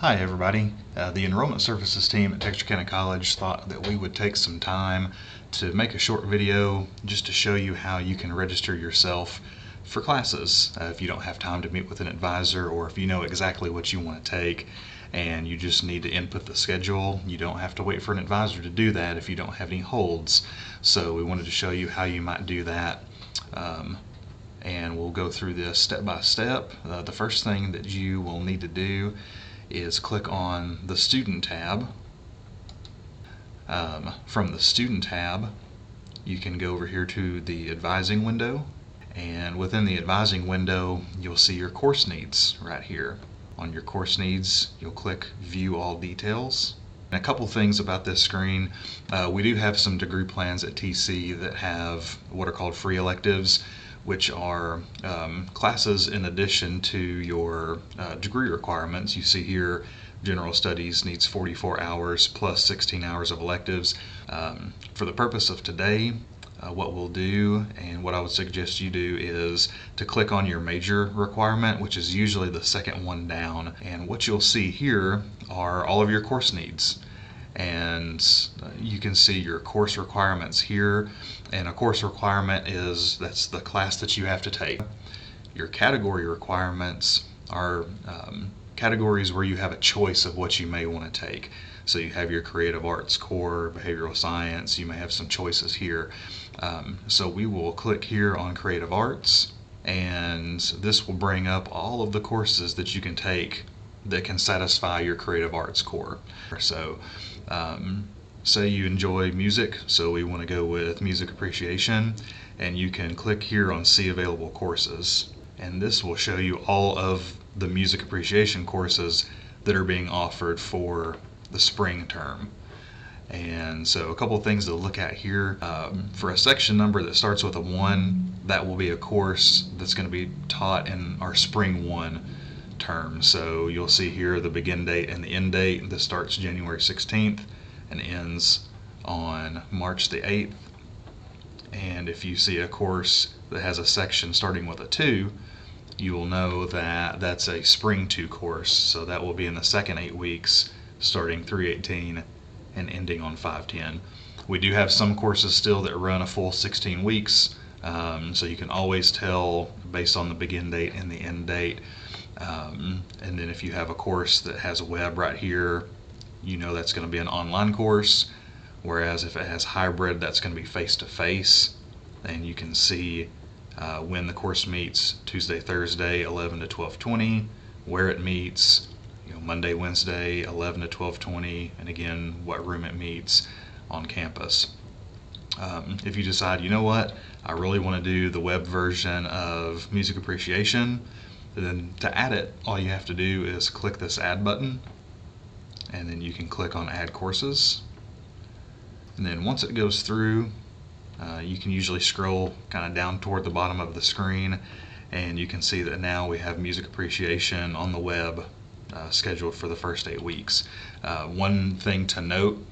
Hi everybody. The Enrollment Services team at Texarkana College thought that we would take some time to make a short video just to show you how you can register yourself for classes. If you don't have time to meet with an advisor, or if you know exactly what you want to take and you just need to input the schedule, you don't have to wait for an advisor to do that if you don't have any holds. So we wanted to show you how you might do that. And we'll go through this step by step. The first thing that you will need to do is click on the Student tab. From the Student tab, you can go over here to the Advising window, and within the Advising window, you'll see your course needs right here. On your course needs, you'll click View All Details. And a couple things about this screen. We do have some degree plans at TC that have what are called free electives, which are classes in addition to your degree requirements. You see here, General Studies needs 44 hours plus 16 hours of electives. For the purpose of today, what we'll do, and what I would suggest you do, is to click on your major requirement, which is usually the second one down. And what you'll see here are all of your course needs. And you can see your course requirements here, and a course requirement that's the class that you have to take. Your category requirements are categories where you have a choice of what you may want to take. So you have your creative arts core, behavioral science, you may have some choices here. So we will click here on creative arts, and this will bring up all of the courses that you can take that can satisfy your creative arts core. So say you enjoy music, so we want to go with music appreciation, and you can click here on See Available Courses, and this will show you all of the music appreciation courses that are being offered for the spring term. And so a couple of things to look at here. For a section number that starts with a 1, that will be a course that's going to be taught in our spring 1 term. So you'll see here the begin date and the end date. This starts January 16th and ends on March the 8th. And if you see a course that has a section starting with a 2, you will know that that's a spring 2 course. So that will be in the second 8 weeks, starting 3/18 and ending on 5/10. We do have some courses still that run a full 16 weeks, so you can always tell based on the begin date and the end date. And then if you have a course that has a web right here, you know that's going to be an online course, whereas if it has hybrid, that's going to be face-to-face. And you can see when the course meets: Tuesday, Thursday, 11 to 12:20, where it meets, Monday, Wednesday, 11 to 12:20, and again, what room it meets on campus. If you decide, you know what, I really want to do the web version of music appreciation, then to add it, all you have to do is click this Add button, and then you can click on Add Courses. And then once it goes through, you can usually scroll kind of down toward the bottom of the screen, and you can see that now we have music appreciation on the web scheduled for the first 8 weeks. One thing to note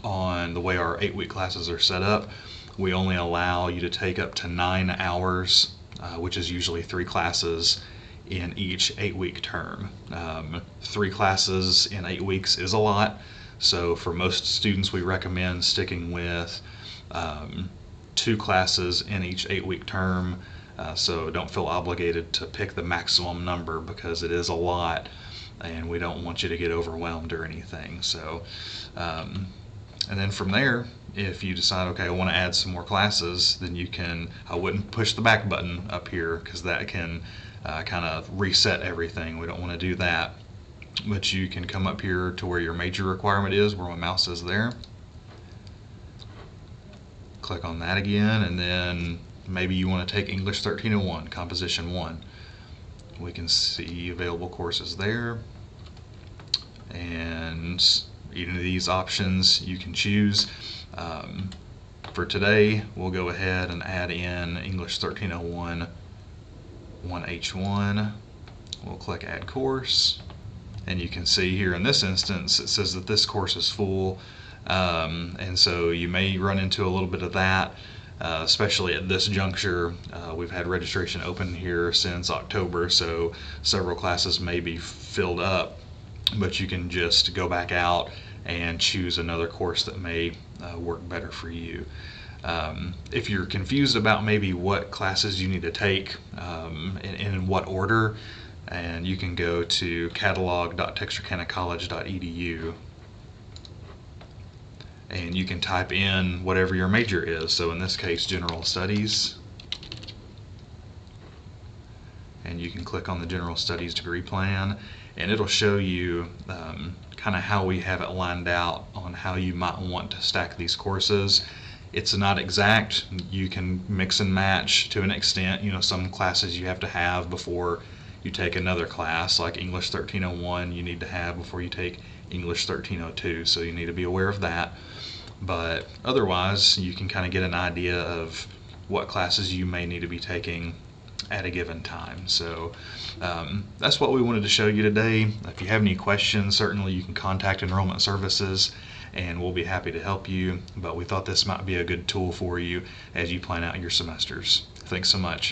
on the way our 8-week classes are set up, we only allow you to take up to 9 hours, which is usually 3 classes in each 8-week term. 3 classes in 8 weeks is a lot, so for most students we recommend sticking with 2 classes in each 8-week term. So don't feel obligated to pick the maximum number, because it is a lot and we don't want you to get overwhelmed or anything. So and then from there, if you decide, okay, I want to add some more classes, then you can, I wouldn't push the back button up here, because that can kind of reset everything. We don't want to do that. But you can come up here to where your major requirement is, where my mouse is there. Click on that again, and then maybe you want to take English 1301, Composition 1. We can see available courses there, and either of these options you can choose. For today, we'll go ahead and add in English 1301 1H1. We'll click Add Course, and you can see here in this instance it says that this course is full, and so you may run into a little bit of that. Especially at this juncture. We've had registration open here since October, so several classes may be filled up. but you can just go back out and choose another course that may work better for you. If you're confused about maybe what classes you need to take and in what order, and you can go to catalog.texarkanacollege.edu and you can type in whatever your major is. So in this case, General Studies, and you can click on the General Studies degree plan, and it'll show you kind of how we have it lined out on how you might want to stack these courses. It's not exact. You can mix and match to an extent. You know, some classes you have to have before you take another class, like English 1301 you need to have before you take English 1302, so you need to be aware of that. But otherwise, you can kind of get an idea of what classes you may need to be taking at a given time. So that's what we wanted to show you today. If you have any questions, certainly you can contact Enrollment Services and we'll be happy to help you. But we thought this might be a good tool for you as you plan out your semesters. Thanks so much.